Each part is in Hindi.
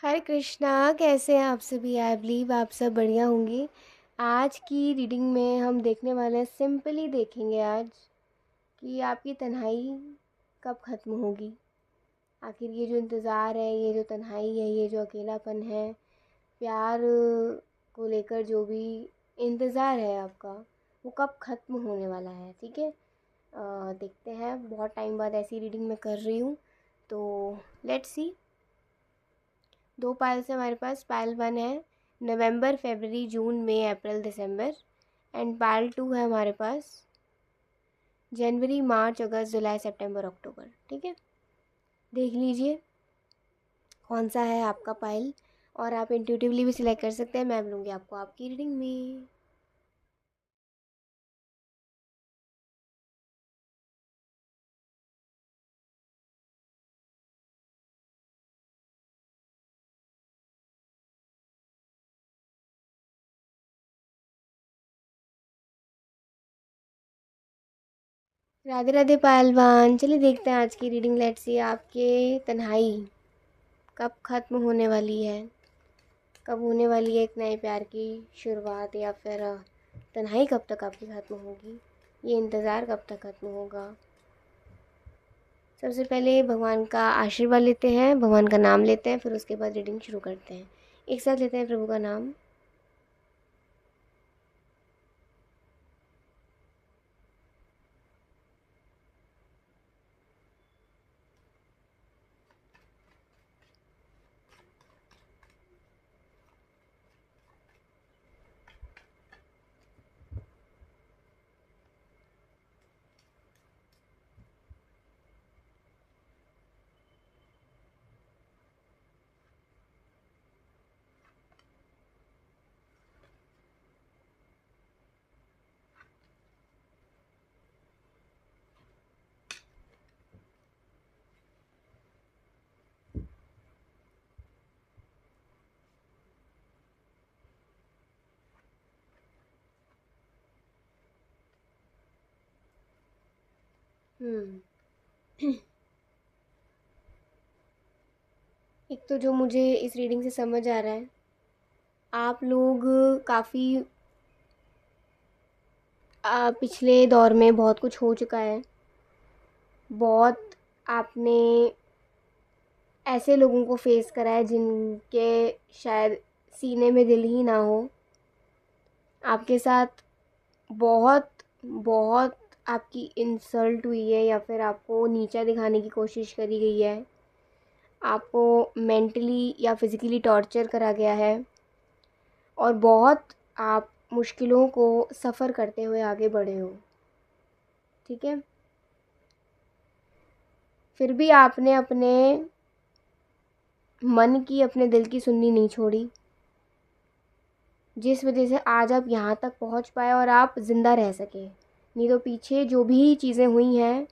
हरे कृष्णा, कैसे हैं आप सभी। आई बिलीव आप सब बढ़िया होंगे। आज की रीडिंग में हम देखने वाले हैं, सिंपली देखेंगे आज कि आपकी तन्हाई कब ख़त्म होगी। आखिर ये जो इंतज़ार है, ये जो तन्हाई है, ये जो अकेलापन है, प्यार को लेकर जो भी इंतज़ार है आपका, वो कब ख़त्म होने वाला है। ठीक है, देखते हैं। बहुत टाइम बाद ऐसी रीडिंग मैं कर रही हूँ, तो लेट्स सी। दो पाइल्स है हमारे पास। पाइल 1 है नवंबर, फरवरी, जून, मई, अप्रैल, दिसंबर। एंड पाइल 2 है हमारे पास जनवरी, मार्च, अगस्त, जुलाई, सितंबर, अक्टूबर। ठीक है, देख लीजिए कौन सा है आपका पाइल, और आप इंट्यूटिवली भी सिलेक्ट कर सकते हैं। मैं मिलूँगी आपको आपकी रीडिंग में। राधे राधे पहलवान। चलिए देखते हैं आज की रीडिंग। लेट्स सी आपके तन्हाई कब ख़त्म होने वाली है, कब होने वाली है एक नए प्यार की शुरुआत, या फिर तन्हाई कब तक आपकी ख़त्म होगी, ये इंतज़ार कब तक ख़त्म होगा। सबसे पहले भगवान का आशीर्वाद लेते हैं, भगवान का नाम लेते हैं, फिर उसके बाद रीडिंग शुरू करते हैं। एक साथ लेते हैं प्रभु का नाम। हम्म एक तो जो मुझे इस रीडिंग से समझ आ रहा है, आप लोग काफ़ी पिछले दौर में बहुत कुछ हो चुका है। बहुत आपने ऐसे लोगों को फेस करा है जिनके शायद सीने में दिल ही ना हो। आपके साथ बहुत बहुत आपकी इंसल्ट हुई है, या फिर आपको नीचा दिखाने की कोशिश करी गई है। आपको मेंटली या फिज़िकली टॉर्चर करा गया है, और बहुत आप मुश्किलों को सफ़र करते हुए आगे बढ़े हो। ठीक है, फिर भी आपने अपने मन की, अपने दिल की सुननी नहीं छोड़ी, जिस वजह से आज आप यहाँ तक पहुँच पाए और आप ज़िंदा रह सके। नहीं तो पीछे जो भी चीज़ें हुई हैं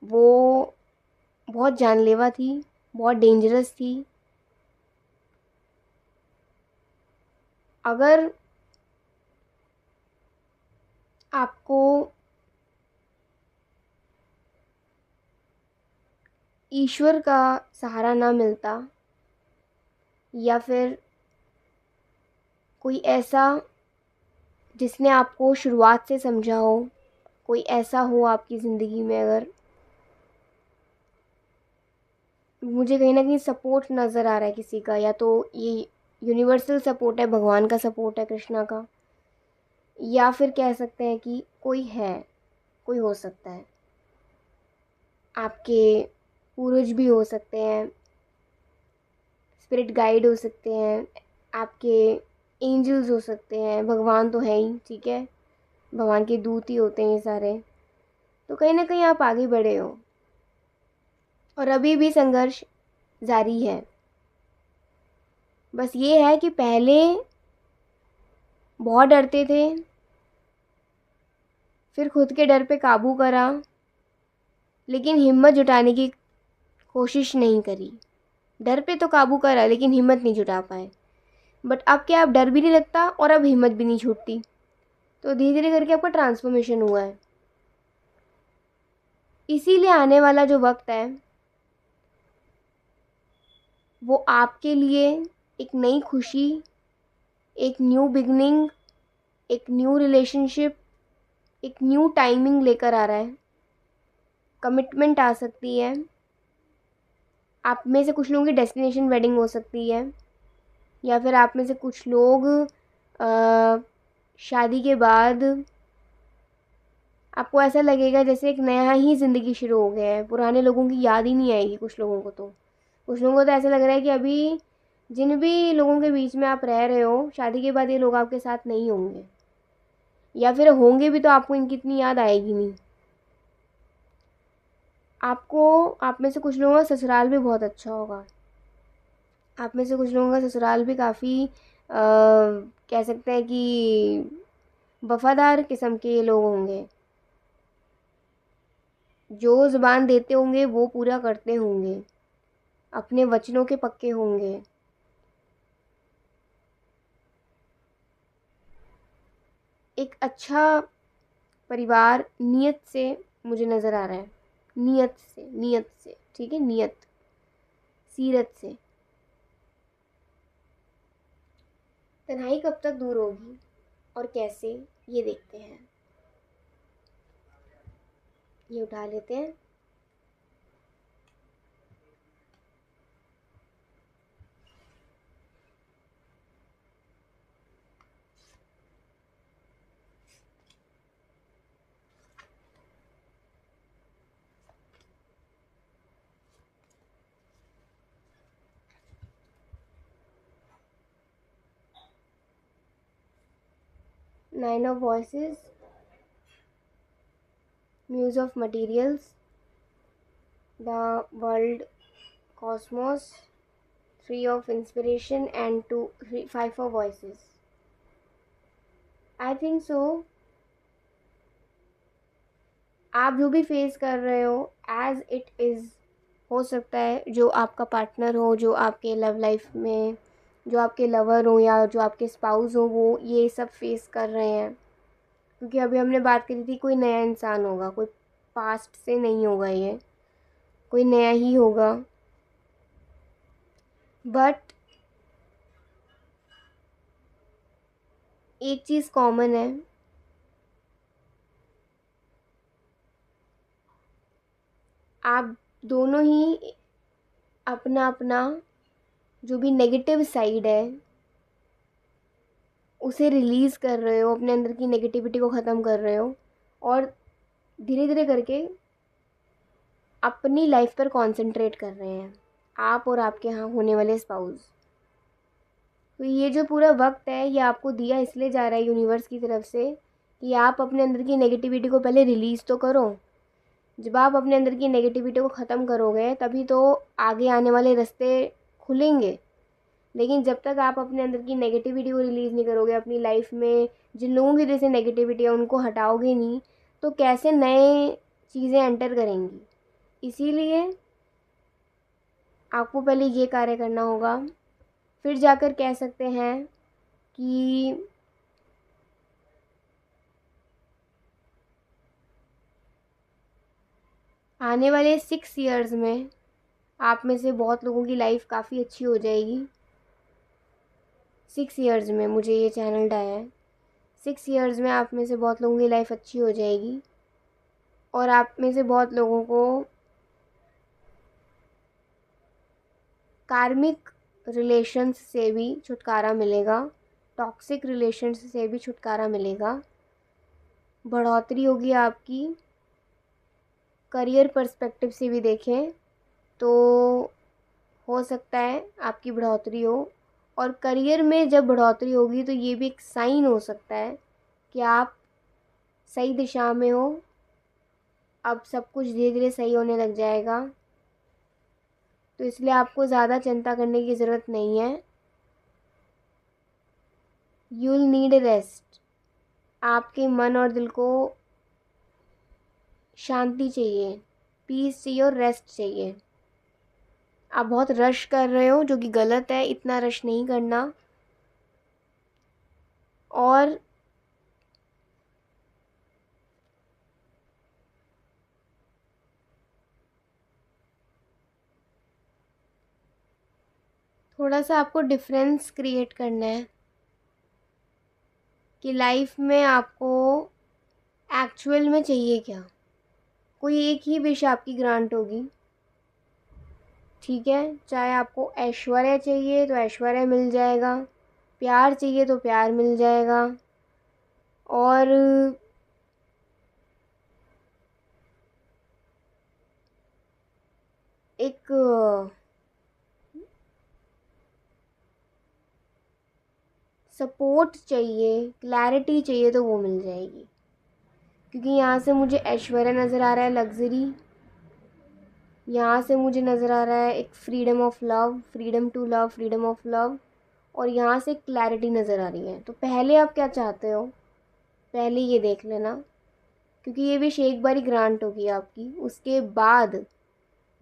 वो बहुत जानलेवा थी, बहुत डेंजरस थी। अगर आपको ईश्वर का सहारा ना मिलता, या फिर कोई ऐसा जिसने आपको शुरुआत से समझा हो, कोई ऐसा हो आपकी ज़िंदगी में, अगर मुझे कहीं ना कहीं सपोर्ट नज़र आ रहा है किसी का, या तो ये यूनिवर्सल सपोर्ट है, भगवान का सपोर्ट है, कृष्णा का, या फिर कह सकते हैं कि कोई है, कोई हो सकता है। आपके पूर्वज भी हो सकते हैं, स्पिरिट गाइड हो सकते हैं, आपके एंजल्स हो सकते हैं, भगवान तो है ही। ठीक है, भगवान के दूत ही होते हैं ये सारे। तो कहीं ना कहीं आप आगे बढ़े हो, और अभी भी संघर्ष जारी है। बस ये है कि पहले बहुत डरते थे, फिर खुद के डर पे काबू करा, लेकिन हिम्मत जुटाने की कोशिश नहीं करी। डर पे तो काबू करा, लेकिन हिम्मत नहीं जुटा पाए। बट अब क्या, अब डर भी नहीं लगता और अब हिम्मत भी नहीं छूटती। तो धीरे धीरे करके आपका ट्रांसफॉर्मेशन हुआ है। इसीलिए आने वाला जो वक्त है वो आपके लिए एक नई खुशी, एक न्यू बिगनिंग, एक न्यू रिलेशनशिप, एक न्यू टाइमिंग लेकर आ रहा है। कमिटमेंट आ सकती है। आप में से कुछ लोगों की डेस्टिनेशन वेडिंग हो सकती है, या फिर आप में से कुछ लोग शादी के बाद आपको ऐसा लगेगा जैसे एक नया ही ज़िंदगी शुरू हो गया है। पुराने लोगों की याद ही नहीं आएगी कुछ लोगों को तो। कुछ लोगों को तो ऐसा लग रहा है कि अभी जिन भी लोगों के बीच में आप रह रहे हो, शादी के बाद ये लोग आपके साथ नहीं होंगे, या फिर होंगे भी तो आपको इनकी इतनी याद आएगी नहीं। आपको, आप में से कुछ लोगों का ससुराल भी बहुत अच्छा होगा। आप में से कुछ लोगों का ससुराल भी काफ़ी कह सकते हैं कि वफ़ादार किस्म के लोग होंगे, जो ज़ुबान देते होंगे वो पूरा करते होंगे, अपने वचनों के पक्के होंगे। एक अच्छा परिवार नियत से मुझे नज़र आ रहा है। नियत से, नियत से, ठीक है, नियत, सीरत से। तन्हाई कब तक दूर होगी और कैसे, ये देखते हैं। ये उठा लेते हैं। Nine of voices, muse of materials, the world, cosmos, three of inspiration and two, five of voices. I think so आप जो भी फेस कर रहे हो एज इट इज़, हो सकता है जो आपका पार्टनर हो, जो आपके लव लाइफ में जो आपके लवर हो या जो आपके स्पाउस हो, वो ये सब फेस कर रहे हैं। क्योंकि अभी हमने बात करी थी कोई नया इंसान होगा, कोई पास्ट से नहीं होगा, ये कोई नया ही होगा। बट एक चीज़ कॉमन है, आप दोनों ही अपना अपना जो भी नेगेटिव साइड है उसे रिलीज़ कर रहे हो, अपने अंदर की नेगेटिविटी को ख़त्म कर रहे हो, और धीरे धीरे करके अपनी लाइफ पर कंसंट्रेट कर रहे हैं, आप और आपके यहाँ होने वाले स्पाउस। तो ये जो पूरा वक्त है ये आपको दिया इसलिए जा रहा है यूनिवर्स की तरफ से कि आप अपने अंदर की नेगेटिविटी को पहले रिलीज़ तो करो। जब आप अपने अंदर की नेगेटिविटी को ख़त्म करोगे तभी तो आगे आने वाले रास्ते खुलेंगे। लेकिन जब तक आप अपने अंदर की नेगेटिविटी को रिलीज़ नहीं करोगे, अपनी लाइफ में जिन लोगों की जैसे नेगेटिविटी है उनको हटाओगे नहीं, तो कैसे नए चीज़ें एंटर करेंगी। इसीलिए आपको पहले ये कार्य करना होगा, फिर जाकर कह सकते हैं कि आने वाले 6 ईयर्स में आप में से बहुत लोगों की लाइफ काफ़ी अच्छी हो जाएगी। 6 ईयर्स में मुझे ये चैनल आया है। 6 ईयर्स में आप में से बहुत लोगों की लाइफ अच्छी हो जाएगी, और आप में से बहुत लोगों को कार्मिक रिलेशंस से भी छुटकारा मिलेगा, टॉक्सिक रिलेशंस से भी छुटकारा मिलेगा, बढ़ोतरी होगी आपकी। करियर पर्सपेक्टिव से भी देखें तो हो सकता है आपकी बढ़ोतरी हो, और करियर में जब बढ़ोतरी होगी तो ये भी एक साइन हो सकता है कि आप सही दिशा में हो। अब सब कुछ धीरे धीरे सही होने लग जाएगा, तो इसलिए आपको ज़्यादा चिंता करने की ज़रूरत नहीं है। You will need a rest. आपके मन और दिल को शांति चाहिए, पीस चाहिए और रेस्ट चाहिए। आप बहुत रश कर रहे हो जो कि गलत है, इतना रश नहीं करना। और थोड़ा सा आपको डिफरेंस क्रिएट करना है कि लाइफ में आपको एक्चुअल में चाहिए क्या। कोई एक ही विश आपकी ग्रांट होगी, ठीक है। चाहे आपको ऐश्वर्य चाहिए तो ऐश्वर्य मिल जाएगा, प्यार चाहिए तो प्यार मिल जाएगा, और एक सपोर्ट चाहिए, क्लैरिटी चाहिए तो वो मिल जाएगी। क्योंकि यहाँ से मुझे ऐश्वर्य नज़र आ रहा है, लग्जरी। यहाँ से मुझे नज़र आ रहा है एक freedom of love, freedom to love, freedom of love. और यहाँ से क्लैरिटी नज़र आ रही है। तो पहले आप क्या चाहते हो, पहले ये देख लेना। क्योंकि ये विश एक बारी ग्रांट होगी आपकी, उसके बाद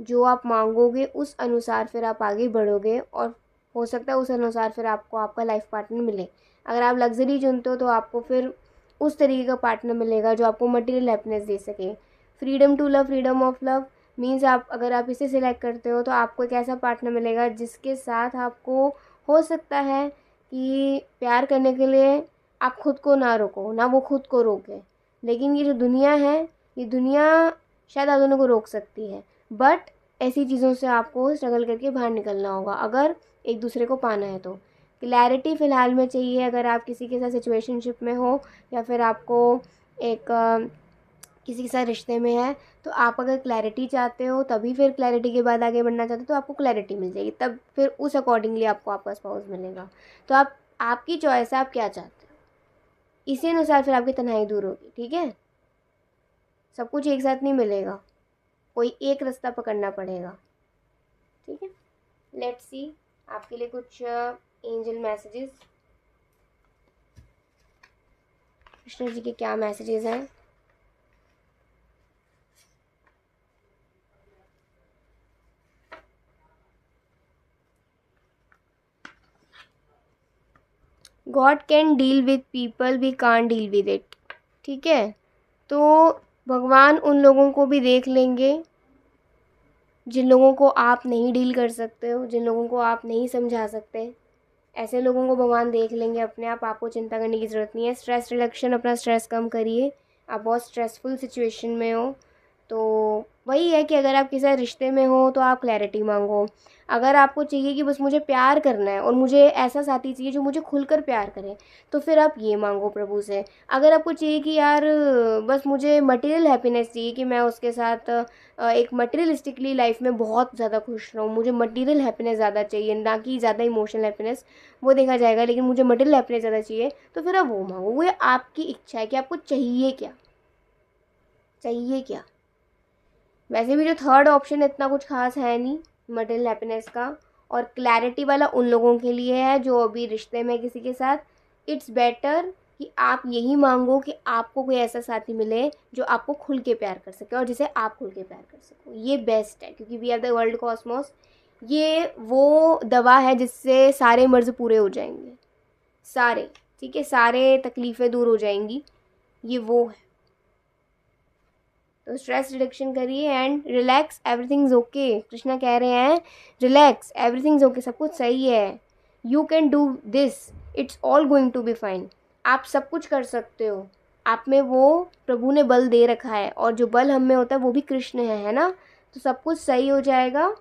जो आप मांगोगे उस अनुसार फिर आप आगे बढ़ोगे, और हो सकता है उस अनुसार फिर आपको आपका लाइफ पार्टनर मिले। अगर आप लग्जरी चुनते हो तो आपको फिर उस तरीके का पार्टनर मिलेगा जो आपको मटेरियल हैप्पीनेस दे सके। Freedom to love, freedom of love means आप अगर आप इसे सिलेक्ट करते हो तो आपको एक ऐसा पार्टनर मिलेगा जिसके साथ आपको हो सकता है कि प्यार करने के लिए आप खुद को ना रोको, ना वो खुद को रोके। लेकिन ये जो दुनिया है, ये दुनिया शायद आप दोनों को रोक सकती है, बट ऐसी चीज़ों से आपको स्ट्रगल करके बाहर निकलना होगा अगर एक दूसरे को पाना है तो। क्लैरिटी फ़िलहाल में चाहिए अगर आप किसी के साथ सिचुएशनशिप में हो, या फिर आपको एक किसी के साथ रिश्ते में है, तो आप अगर क्लैरिटी चाहते हो तभी फिर क्लैरिटी के बाद आगे बढ़ना चाहते हो तो आपको क्लैरिटी मिल जाएगी, तब फिर उस अकॉर्डिंगली आपको आपका स्पाउस मिलेगा। तो आप, आपकी चॉइस है आप क्या चाहते हो, इसी अनुसार फिर आपकी तन्हाई दूर होगी, ठीक है। सब कुछ एक साथ नहीं मिलेगा, कोई एक रास्ता पकड़ना पड़ेगा, ठीक है। लेट्स सी आपके लिए कुछ एंजल मैसेजेस, कृष्ण जी के क्या मैसेजेस हैं। God can deal with people, we can't deal with it, ठीक है। तो भगवान उन लोगों को भी देख लेंगे जिन लोगों को आप नहीं डील कर सकते हो, जिन लोगों को आप नहीं समझा सकते। ऐसे लोगों को भगवान देख लेंगे अपने आप, आपको चिंता करने की ज़रूरत नहीं है। स्ट्रेस रिडक्शन, अपना स्ट्रेस कम करिए। आप बहुत स्ट्रेसफुल सिचुएशन में हो, तो वही है कि अगर आप किसी रिश्ते में हो तो आप क्लैरिटी मांगो। अगर आपको चाहिए कि बस मुझे प्यार करना है और मुझे ऐसा साथी चाहिए जो मुझे खुलकर प्यार करे, तो फिर आप ये मांगो प्रभु से। अगर आपको चाहिए कि यार बस मुझे मटेरियल हैप्पीनेस चाहिए कि मैं उसके साथ एक मटेरियलिस्टिकली लाइफ में बहुत ज़्यादा खुश रहूँ, मुझे मटेरियल हैप्पीनेस ज़्यादा चाहिए ना कि ज़्यादा इमोशनल हैप्पीनेस, वो देखा जाएगा, लेकिन मुझे मटेरियल हैप्पीनेस ज़्यादा चाहिए, तो फिर आप वो मांगो। वो आपकी इच्छा है कि आपको चाहिए क्या, चाहिए क्या। वैसे भी जो थर्ड ऑप्शन इतना कुछ खास है नहीं मटेरियल हैप्पीनेस का, और क्लैरिटी वाला उन लोगों के लिए है जो अभी रिश्ते में किसी के साथ। इट्स बेटर कि आप यही मांगो कि आपको कोई ऐसा साथी मिले जो आपको खुल के प्यार कर सके और जिसे आप खुल के प्यार कर सको, ये बेस्ट है। क्योंकि we are the world cosmos, ये वो दवा है जिससे सारे मर्ज़ पूरे हो जाएंगे, सारे, ठीक है, सारे तकलीफ़ें दूर हो जाएंगी, ये वो है। तो स्ट्रेस रिडक्शन करिए and relax, everything is okay. Krishna कह रहे हैं रिलैक्स, एवरीथिंग इज़ ओके, सब कुछ सही है। You can do this, it's all going to be fine. आप सब कुछ कर सकते हो, आप में वो प्रभु ने बल दे रखा है, और जो बल हम में होता है वो भी कृष्ण है ना। तो सब कुछ सही हो जाएगा,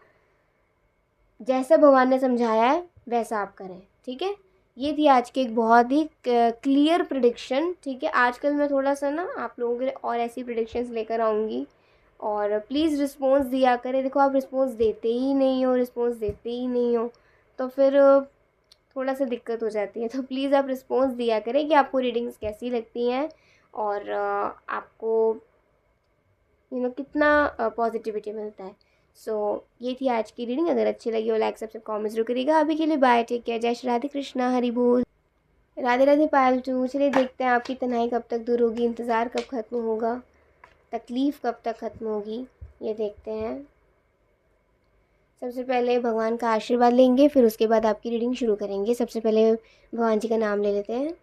जैसा भगवान ने समझाया है वैसा आप करें, ठीक है। ये थी आज की एक बहुत ही क्लियर प्रिडिक्शन, ठीक है। आजकल मैं थोड़ा सा ना आप लोगों के लिए और ऐसी प्रिडिक्शंस लेकर आऊँगी, और प्लीज़ रिस्पॉन्स दिया करें। देखो आप रिस्पॉन्स देते ही नहीं हो, रिस्पॉन्स देते ही नहीं हो, तो फिर थोड़ा सा दिक्कत हो जाती है। तो प्लीज़ आप रिस्पॉन्स दिया करें कि आपको रीडिंग्स कैसी लगती हैं, और आपको कितना पॉजिटिविटी मिलता है। सो ये थी आज की रीडिंग। अगर अच्छी लगी हो लाइक सब्सक्राइब कमेंट जरूर करिएगा। अभी के लिए बाय, टेक केयर, जय श्री राधे कृष्णा, हरि बोल। राधे राधे पायलटू। चलिए देखते हैं आपकी तन्हाई कब तक दूर होगी, इंतज़ार कब ख़त्म होगा, तकलीफ़ कब तक ख़त्म होगी, ये देखते हैं। सबसे पहले भगवान का आशीर्वाद लेंगे, फिर उसके बाद आपकी रीडिंग शुरू करेंगे। सबसे पहले भगवान जी का नाम ले लेते हैं।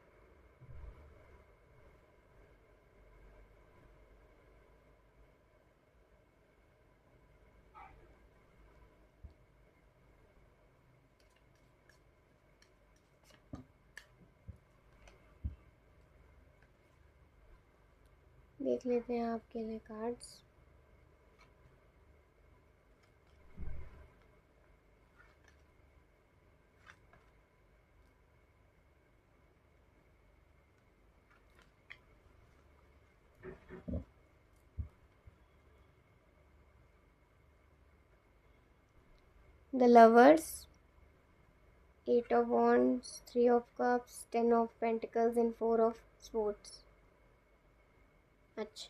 देख लेते हैं आपके लिए cards. The lovers, 8 of wands, 3 of cups, 10 of pentacles and 4 of swords। अच्छा,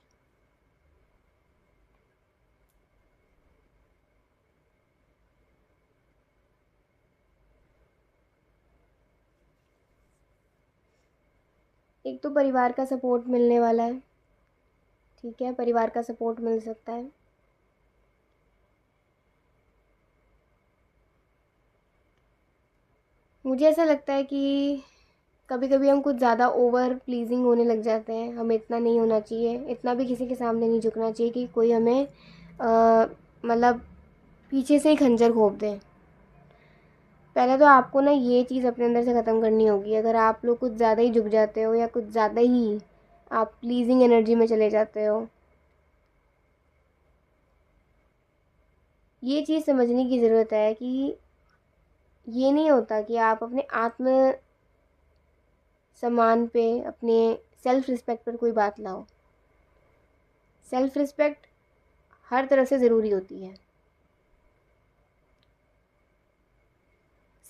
एक तो परिवार का सपोर्ट मिलने वाला है, ठीक है, परिवार का सपोर्ट मिल सकता है। मुझे ऐसा लगता है कि कभी कभी हम कुछ ज़्यादा ओवर प्लीजिंग होने लग जाते हैं। हमें इतना नहीं होना चाहिए, इतना भी किसी के सामने नहीं झुकना चाहिए कि कोई हमें मतलब पीछे से ही खंजर घोंप दे। पहले तो आपको ना ये चीज़ अपने अंदर से ख़त्म करनी होगी। अगर आप लोग कुछ ज़्यादा ही झुक जाते हो या कुछ ज़्यादा ही आप प्लीजिंग एनर्जी में चले जाते हो, ये चीज़ समझने की ज़रूरत है कि ये नहीं होता कि आप अपने आत्म सम्मान पे, अपने सेल्फ रिस्पेक्ट पर कोई बात लाओ। सेल्फ रिस्पेक्ट हर तरह से ज़रूरी होती है।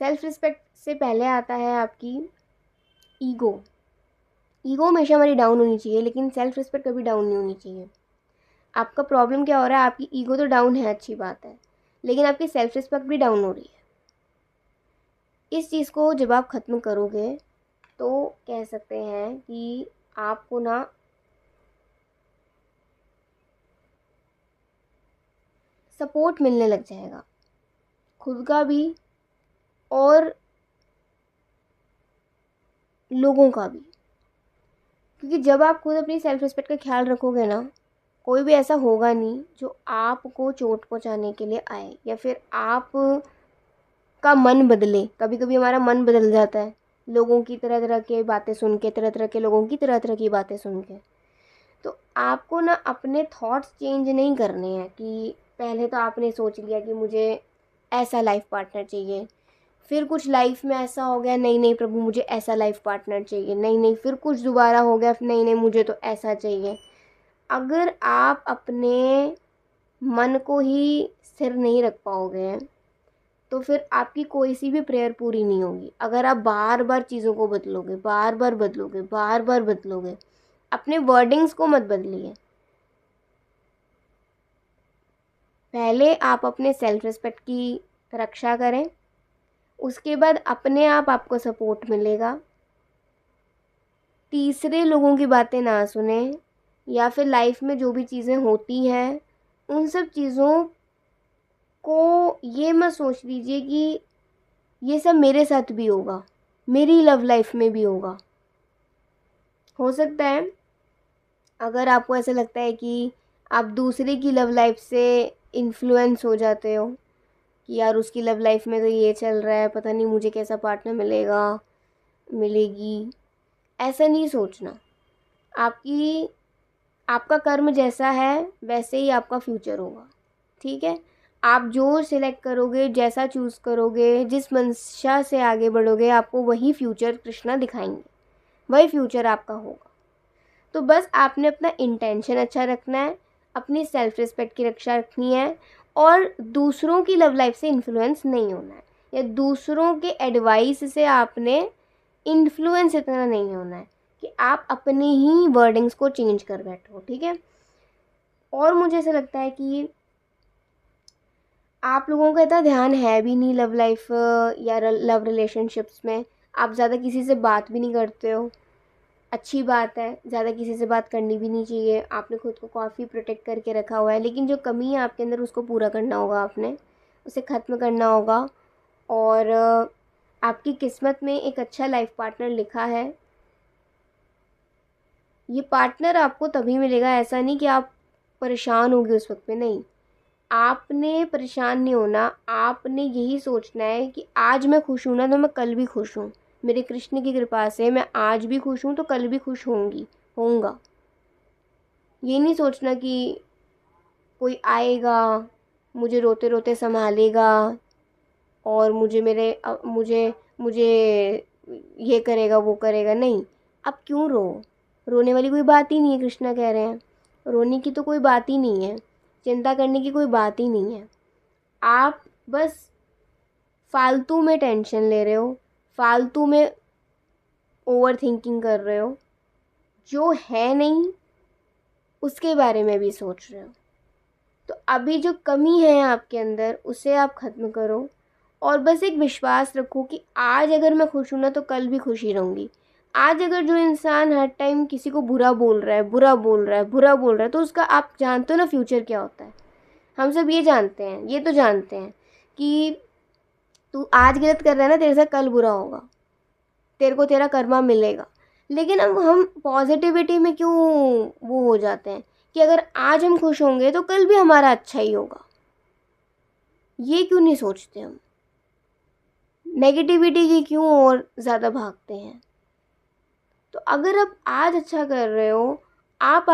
सेल्फ रिस्पेक्ट से पहले आता है आपकी ईगो। ईगो हमेशा हमारी डाउन होनी चाहिए, लेकिन सेल्फ रिस्पेक्ट कभी डाउन नहीं होनी चाहिए। आपका प्रॉब्लम क्या हो रहा है, आपकी ईगो तो डाउन है, अच्छी बात है, लेकिन आपकी सेल्फ रिस्पेक्ट भी डाउन हो रही है। इस चीज़ को जब आप ख़त्म करोगे तो कह सकते हैं कि आपको ना सपोर्ट मिलने लग जाएगा, खुद का भी और लोगों का भी। क्योंकि जब आप खुद अपनी सेल्फ रिस्पेक्ट का ख्याल रखोगे ना, कोई भी ऐसा होगा नहीं जो आपको चोट पहुंचाने के लिए आए या फिर आप का मन बदले। कभी कभी हमारा मन बदल जाता है लोगों की तरह तरह के बातें सुन के, तरह तरह के लोगों की तरह तरह की बातें सुन के। तो आपको ना अपने थॉट्स चेंज नहीं करने हैं कि पहले तो आपने सोच लिया कि मुझे ऐसा लाइफ पार्टनर चाहिए, फिर कुछ लाइफ में ऐसा हो गया, नहीं नहीं प्रभु मुझे ऐसा लाइफ पार्टनर चाहिए, नहीं नहीं, फिर कुछ दोबारा हो गया, नहीं नहीं मुझे तो ऐसा चाहिए। अगर आप अपने मन को ही स्थिर नहीं रख पाओगे तो फिर आपकी कोई सी भी प्रेयर पूरी नहीं होगी। अगर आप बार बार चीज़ों को बदलोगे, बार बार बदलोगे, बार बार बदलोगे, अपने वर्डिंग्स को मत बदलिए। पहले आप अपने सेल्फ रिस्पेक्ट की रक्षा करें, उसके बाद अपने आप आपको सपोर्ट मिलेगा। तीसरे लोगों की बातें ना सुने, या फिर लाइफ में जो भी चीज़ें होती हैं उन सब चीज़ों को ये मत सोच लीजिए कि ये सब मेरे साथ भी होगा, मेरी लव लाइफ में भी होगा। हो सकता है अगर आपको ऐसा लगता है कि आप दूसरे की लव लाइफ से इन्फ्लुएंस हो जाते हो कि यार उसकी लव लाइफ में तो ये चल रहा है, पता नहीं मुझे कैसा पार्टनर मिलेगा, मिलेगी, ऐसा नहीं सोचना। आपका कर्म जैसा है वैसे ही आपका फ्यूचर होगा, ठीक है। आप जो सिलेक्ट करोगे, जैसा चूज़ करोगे, जिस मंशा से आगे बढ़ोगे, आपको वही फ्यूचर कृष्णा दिखाएंगे, वही फ्यूचर आपका होगा। तो बस आपने अपना इंटेंशन अच्छा रखना है, अपनी सेल्फ रिस्पेक्ट की रक्षा रखनी है, और दूसरों की लव लाइफ से इन्फ्लुएंस नहीं होना है, या दूसरों के एडवाइस से आपने इन्फ्लुएंस इतना नहीं होना है कि आप अपनी ही वर्डिंग्स को चेंज कर बैठो, ठीक है। और मुझे ऐसा लगता है कि आप लोगों का इतना ध्यान है भी नहीं लव लाइफ या लव रिलेशनशिप्स में, आप ज़्यादा किसी से बात भी नहीं करते हो। अच्छी बात है, ज़्यादा किसी से बात करनी भी नहीं चाहिए। आपने खुद को काफ़ी प्रोटेक्ट करके रखा हुआ है, लेकिन जो कमी है आपके अंदर उसको पूरा करना होगा, आपने उसे ख़त्म करना होगा। और आपकी किस्मत में एक अच्छा लाइफ पार्टनर लिखा है। ये पार्टनर आपको तभी मिलेगा, ऐसा नहीं कि आप परेशान होगे उस वक्त पे, नहीं। आपने परेशान नहीं होना, आपने यही सोचना है कि आज मैं खुश हूँ ना तो मैं कल भी खुश हूँ। मेरे कृष्ण की कृपा से मैं आज भी खुश हूँ तो कल भी खुश होऊंगा। ये नहीं सोचना कि कोई आएगा, मुझे रोते रोते संभालेगा और मुझे मुझे ये करेगा वो करेगा। नहीं, अब क्यों रो, रोने वाली कोई बात ही नहीं है। कृष्णा कह रहे हैं रोने की तो कोई बात ही नहीं है, चिंता करने की कोई बात ही नहीं है। आप बस फालतू में टेंशन ले रहे हो, फालतू में ओवर थिंकिंग कर रहे हो, जो है नहीं उसके बारे में भी सोच रहे हो। तो अभी जो कमी है आपके अंदर उसे आप ख़त्म करो और बस एक विश्वास रखो कि आज अगर मैं खुश हूँ ना तो कल भी खुश ही रहूँगी। आज अगर जो इंसान हर टाइम किसी को बुरा बोल रहा है, बुरा बोल रहा है, बुरा बोल रहा है, तो उसका आप जानते हो ना फ्यूचर क्या होता है। हम सब ये जानते हैं, ये तो जानते हैं कि तू आज गलत कर रहा है ना, तेरे साथ कल बुरा होगा, तेरे को तेरा कर्मा मिलेगा। लेकिन अब हम पॉजिटिविटी में क्यों वो हो जाते हैं कि अगर आज हम खुश होंगे तो कल भी हमारा अच्छा ही होगा। ये क्यों नहीं सोचते हम, नेगेटिविटी की क्यों और ज़्यादा भागते हैं। तो अगर आप आज अच्छा कर रहे हो, आप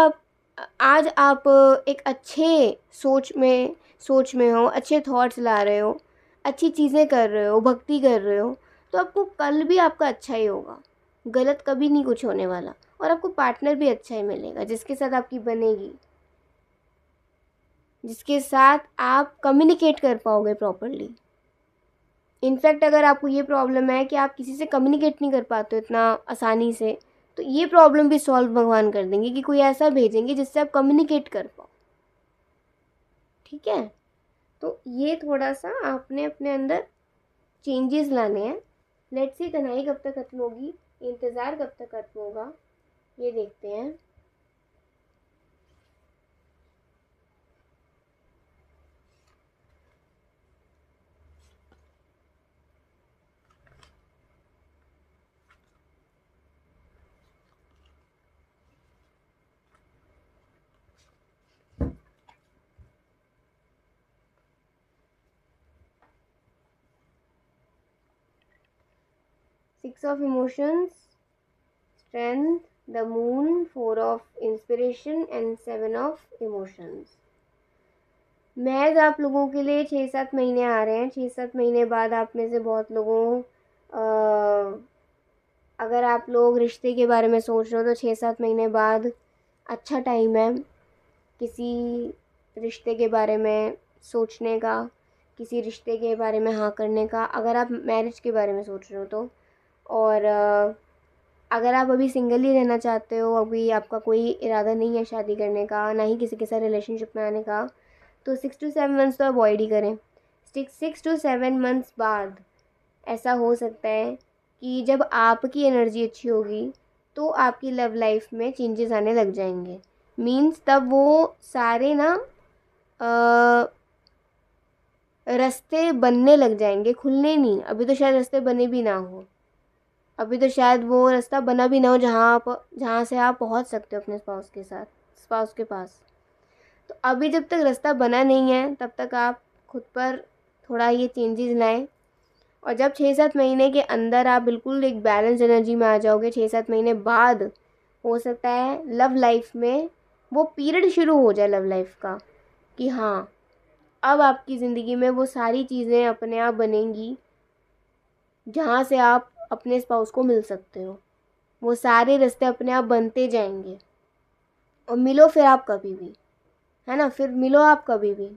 आज आप एक अच्छे सोच में हो, अच्छे थॉट्स ला रहे हो, अच्छी चीज़ें कर रहे हो, भक्ति कर रहे हो, तो आपको कल भी आपका अच्छा ही होगा। गलत कभी नहीं कुछ होने वाला और आपको पार्टनर भी अच्छा ही मिलेगा जिसके साथ आपकी बनेगी, जिसके साथ आप कम्युनिकेट कर पाओगे प्रॉपरली। इनफैक्ट अगर आपको ये प्रॉब्लम है कि आप किसी से कम्युनिकेट नहीं कर पाते हो इतना आसानी से, तो ये प्रॉब्लम भी सॉल्व भगवान कर देंगे कि कोई ऐसा भेजेंगे जिससे आप कम्युनिकेट कर पाओ। ठीक है, तो ये थोड़ा सा आपने अपने अंदर चेंजेस लाने हैं। लेट्स सी तन्हाई कब तक खत्म होगी, इंतज़ार कब तक खत्म होगा, ये देखते हैं। 6 of emotions, strength, the moon, 4 of inspiration and 7 of emotions। महज आप लोगों के लिए 6-7 महीने आ रहे हैं। 6-7 महीने बाद आप में से बहुत लोगों अगर आप लोग रिश्ते के बारे में सोच रहे हो तो 6-7 महीने बाद अच्छा टाइम है किसी रिश्ते के बारे में सोचने का, किसी रिश्ते के बारे में हाँ करने का, अगर आप मैरिज के बारे में सोच रहे हो तो। और अगर आप अभी सिंगल ही रहना चाहते हो, अभी आपका कोई इरादा नहीं है शादी करने का, ना ही किसी के साथ रिलेशनशिप में आने का, तो 6 to 7 मंथ्स तो अवॉइड ही करें। 6 to 7 मंथ्स बाद ऐसा हो सकता है कि जब आपकी एनर्जी अच्छी होगी तो आपकी लव लाइफ में चेंजेस आने लग जाएंगे। मीन्स तब वो सारे ना रास्ते बनने लग जाएंगे, खुलने नहीं। अभी तो शायद रास्ते बने भी ना हो, अभी तो शायद वो रास्ता बना भी ना हो जहाँ से आप पहुँच सकते हो अपने स्पाउस के पास। तो अभी जब तक रास्ता बना नहीं है तब तक आप खुद पर थोड़ा ये चेंजेस लाएं। और जब 6-7 महीने के अंदर आप बिल्कुल एक बैलेंस एनर्जी में आ जाओगे, 6-7 महीने बाद हो सकता है लव लाइफ में वो पीरियड शुरू हो जाए लव लाइफ का कि हाँ अब आपकी ज़िंदगी में वो सारी चीज़ें अपने आप बनेंगी जहाँ से आप अपने स्पाउस को मिल सकते हो। वो सारे रास्ते अपने आप बनते जाएंगे और मिलो फिर आप कभी भी, है ना, फिर मिलो आप कभी भी,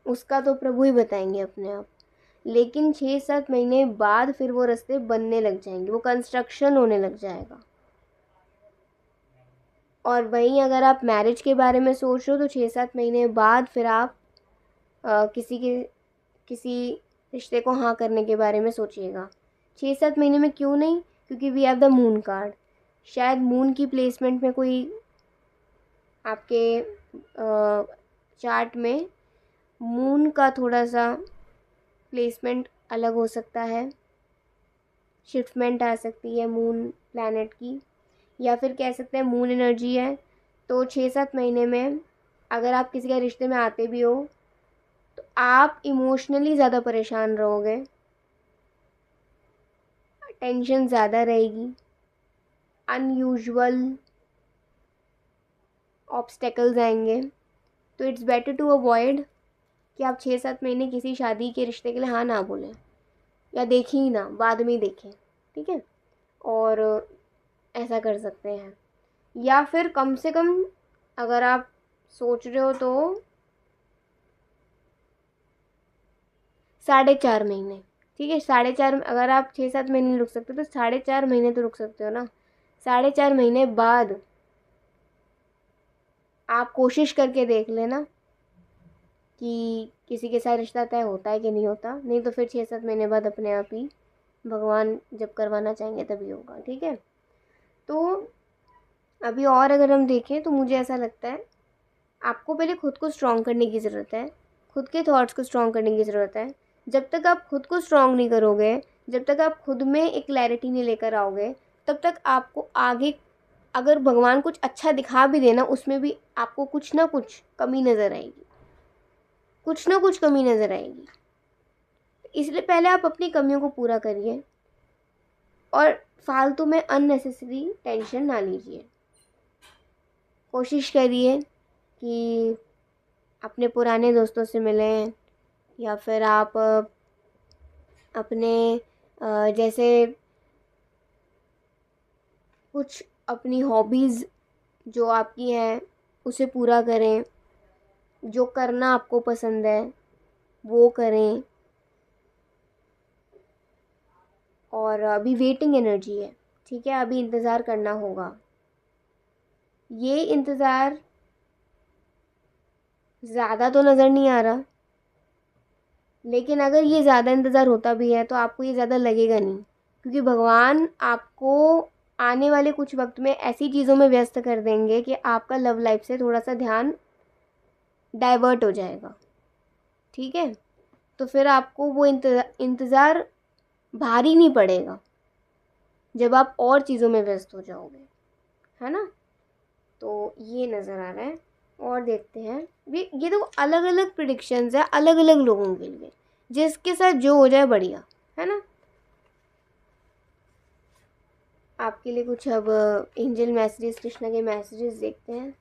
उसका तो प्रभु ही बताएंगे अपने आप। लेकिन 6-7 महीने बाद फिर वो रास्ते बनने लग जाएंगे, वो कंस्ट्रक्शन होने लग जाएगा। और वहीं अगर आप मैरिज के बारे में सोच रहे हो तो 6-7 महीने बाद फिर आप किसी रिश्ते को हाँ करने के बारे में सोचिएगा। 6-7 महीने में क्यों नहीं, क्योंकि we have the moon card. शायद मून की प्लेसमेंट में कोई आपके चार्ट में मून का थोड़ा सा प्लेसमेंट अलग हो सकता है, शिफ्टमेंट आ सकती है मून प्लैनेट की, या फिर कह सकते हैं मून एनर्जी है। तो 6-7 महीने में अगर आप किसी के रिश्ते में आते भी हो तो आप इमोशनली ज़्यादा परेशान रहोगे, टेंशन ज़्यादा रहेगी, अनयूजुअल ऑब्स्टेकल्स आएंगे। तो इट्स बेटर टू अवॉइड कि आप 6-7 महीने किसी शादी के रिश्ते के लिए हाँ ना बोलें, या देखें ही ना, बाद में ही देखें, ठीक है। और ऐसा कर सकते हैं। या फिर कम से कम अगर आप सोच रहे हो तो 4.5 महीने, ठीक है। 4.5, अगर आप 6-7 महीने रुक सकते हो तो 4.5 महीने तो रुक सकते हो ना। 4.5 महीने बाद आप कोशिश करके देख लेना कि किसी के साथ रिश्ता तय होता है कि नहीं होता। नहीं तो फिर 6-7 महीने बाद अपने आप ही भगवान जब करवाना चाहेंगे तभी होगा, ठीक है। तो अभी और अगर हम देखें तो मुझे ऐसा लगता है आपको पहले खुद को स्ट्रॉन्ग करने की ज़रूरत है, खुद के थॉट्स को स्ट्रॉन्ग करने की ज़रूरत है। जब तक आप खुद को स्ट्रॉन्ग नहीं करोगे, जब तक आप खुद में एक क्लैरिटी नहीं लेकर आओगे, तब तक आपको आगे अगर भगवान कुछ अच्छा दिखा भी देना, उसमें भी आपको कुछ ना कुछ कमी नज़र आएगी, कुछ ना कुछ कमी नज़र आएगी। इसलिए पहले आप अपनी कमियों को पूरा करिए और फालतू में अननेसेसरी टेंशन ना लीजिए। कोशिश करिए कि अपने पुराने दोस्तों से मिलें, या फिर आप अपने जैसे कुछ अपनी हॉबीज़ जो आपकी हैं उसे पूरा करें, जो करना आपको पसंद है वो करें। और अभी वेटिंग एनर्जी है, ठीक है, अभी इंतज़ार करना होगा। ये इंतज़ार ज़्यादा तो नज़र नहीं आ रहा, लेकिन अगर ये ज़्यादा इंतज़ार होता भी है तो आपको ये ज़्यादा लगेगा नहीं, क्योंकि भगवान आपको आने वाले कुछ वक्त में ऐसी चीज़ों में व्यस्त कर देंगे कि आपका लव लाइफ से थोड़ा सा ध्यान डाइवर्ट हो जाएगा, ठीक है। तो फिर आपको वो इंतज़ार भारी नहीं पड़ेगा जब आप और चीज़ों में व्यस्त हो जाओगे, है ना। तो ये नज़र आ रहा है। और देखते हैं, ये तो अलग अलग प्रिडिक्शंस है अलग अलग लोगों के लिए, जिसके साथ जो हो जाए बढ़िया, है ना। आपके लिए कुछ अब एंजल मैसेजेस, कृष्णा के मैसेजेस देखते हैं।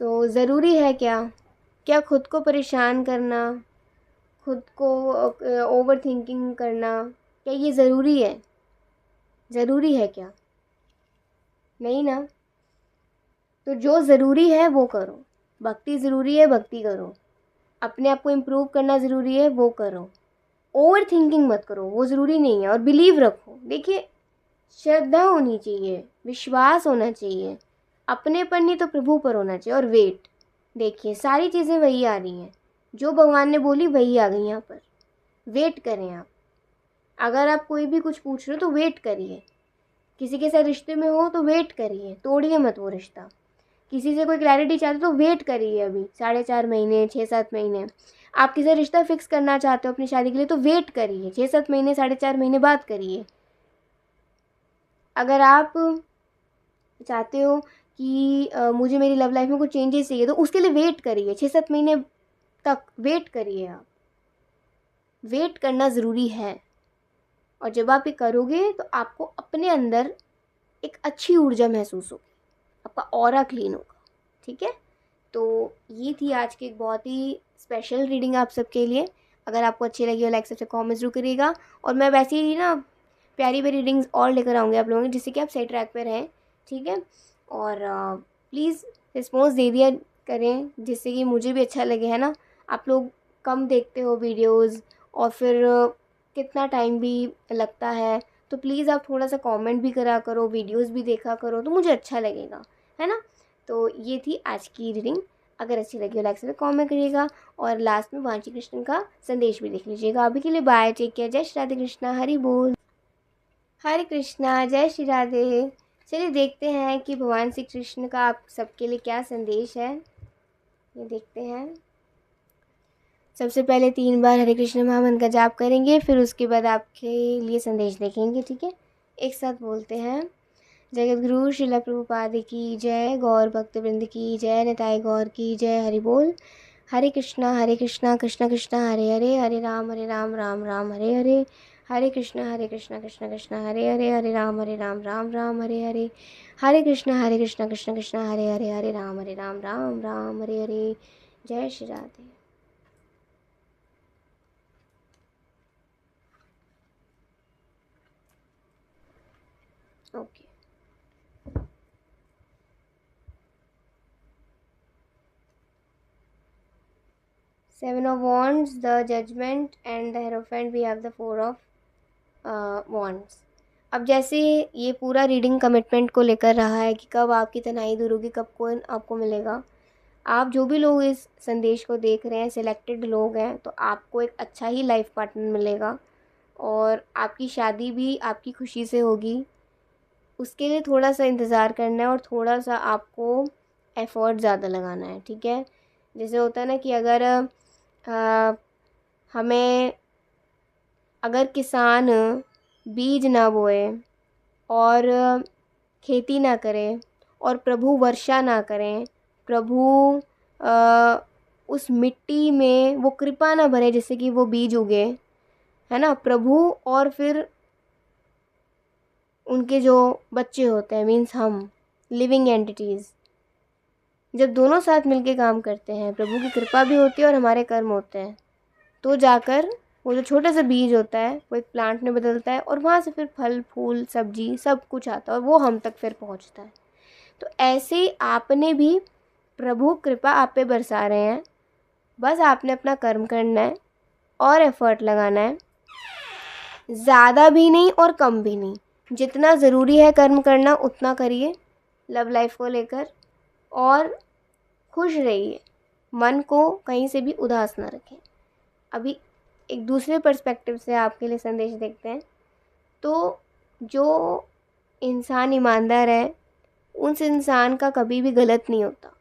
सो ज़रूरी है क्या क्या खुद को परेशान करना, खुद को ओवर थिंकिंग करना, क्या ये ज़रूरी है? ज़रूरी है क्या? नहीं ना। तो जो ज़रूरी है वो करो। भक्ति ज़रूरी है, भक्ति करो। अपने आप को इम्प्रूव करना ज़रूरी है, वो करो। ओवर थिंकिंग मत करो, वो ज़रूरी नहीं है। और बिलीव रखो। देखिए, श्रद्धा होनी चाहिए, विश्वास होना चाहिए, अपने पर नहीं तो प्रभु पर होना चाहिए। और वेट, देखिए सारी चीज़ें वही आ रही हैं, जो भगवान ने बोली वही आ गई यहाँ पर। वेट करें आप। अगर आप कोई भी कुछ पूछ रहे हो तो वेट करिए। किसी के साथ रिश्ते में हो तो वेट करिए, तोड़िए मत वो रिश्ता। किसी से कोई क्लैरिटी चाहते हो तो वेट करिए, अभी 4.5 महीने 6-7 महीने। आप किसी रिश्ता फिक्स करना चाहते हो अपनी शादी के लिए तो वेट करिए, 6-7 महीने 4.5 महीने बाद करिए। अगर आप चाहते हो कि मुझे मेरी लव लाइफ में कुछ चेंजेस चाहिए तो उसके लिए वेट करिए, 6-7 महीने तक वेट करिए। आप वेट करना ज़रूरी है। और जब आप ये करोगे तो आपको अपने अंदर एक अच्छी ऊर्जा महसूस होगी, आपका ऑरा क्लीन होगा, ठीक है। तो ये थी आज की एक बहुत ही स्पेशल रीडिंग आप सबके लिए। अगर आपको अच्छी लगी हो लाइक सबसे कॉमेंट जरूर करिएगा। और मैं वैसे ही ना प्यारी प्यारी रीडिंग्स और लेकर आऊँगी आप लोगों के, जिससे कि आप सही ट्रैक पे रहें, ठीक है। और प्लीज़ रिस्पॉन्स दे दिया करें, जिससे कि मुझे भी अच्छा लगे, है ना। आप लोग कम देखते हो वीडियोज़, और फिर कितना टाइम भी लगता है, तो प्लीज़ आप थोड़ा सा कमेंट भी करा करो, वीडियोस भी देखा करो, तो मुझे अच्छा लगेगा, है ना। तो ये थी आज की रीडिंग। अगर अच्छी लगी हो लाइक से कमेंट करिएगा, और लास्ट में वांची कृष्ण का संदेश भी देख लीजिएगा। अभी के लिए बाय, टेक केयर, जय श्री राधे कृष्णा, हरि बोल। हरे कृष्णा, जय श्री राधे। चलिए देखते हैं कि भगवान श्री कृष्ण का आप सबके लिए क्या संदेश है, ये देखते हैं। सबसे पहले 3 बार हरे कृष्ण महामंत्र का जाप करेंगे, फिर उसके बाद आपके लिए संदेश देखेंगे, ठीक है। एक साथ बोलते हैं। जगत गुरु श्रील प्रभुपाद की जय, गौर भक्त वृंद की जय, निताई गौर की जय, हरि बोल। हरे कृष्णा कृष्णा कृष्णा हरे हरे, हरे राम राम राम हरे हरे, हरे कृष्णा कृष्णा कृष्णा हरे हरे, हरे राम राम राम हरे हरे, हरे कृष्णा कृष्णा कृष्णा हरे हरे, हरे राम राम हरे हरे। जय Shri Radhe. Okay. Seven of Wands, the Judgment and the Hierophant. We have the Four of Wands. अब जैसे ये पूरा रीडिंग कमिटमेंट को लेकर रहा है कि कब आपकी तन्हाई दूर होगी, कब कौन आपको मिलेगा। आप जो भी लोग इस संदेश को देख रहे हैं, सिलेक्टेड लोग हैं, तो आपको एक अच्छा ही लाइफ पार्टनर मिलेगा और आपकी शादी भी आपकी खुशी से होगी। उसके लिए थोड़ा सा इंतज़ार करना है और थोड़ा सा आपको एफ़र्ट ज़्यादा लगाना है, ठीक है। जैसे होता है ना कि अगर हमें अगर किसान बीज ना बोए और खेती ना करें और प्रभु वर्षा ना करें, प्रभु उस मिट्टी में वो कृपा ना भरे जिससे कि वो बीज उगे, है ना, प्रभु और फिर उनके जो बच्चे होते हैं, मीन्स हम लिविंग एंटिटीज़, जब दोनों साथ मिलके काम करते हैं, प्रभु की कृपा भी होती है और हमारे कर्म होते हैं, तो जाकर वो जो छोटा सा बीज होता है वो एक प्लांट में बदलता है और वहाँ से फिर फल फूल सब्जी सब कुछ आता है और वो हम तक फिर पहुँचता है। तो ऐसे ही आपने भी प्रभु कृपा आप पे बरसा रहे हैं, बस आपने अपना कर्म करना है और एफ़र्ट लगाना है, ज़्यादा भी नहीं और कम भी नहीं, जितना ज़रूरी है कर्म करना उतना करिए लव लाइफ को लेकर और खुश रहिए, मन को कहीं से भी उदास ना रखें। अभी एक दूसरे पर्सपेक्टिव से आपके लिए संदेश देखते हैं। तो जो इंसान ईमानदार है उस इंसान का कभी भी गलत नहीं होता,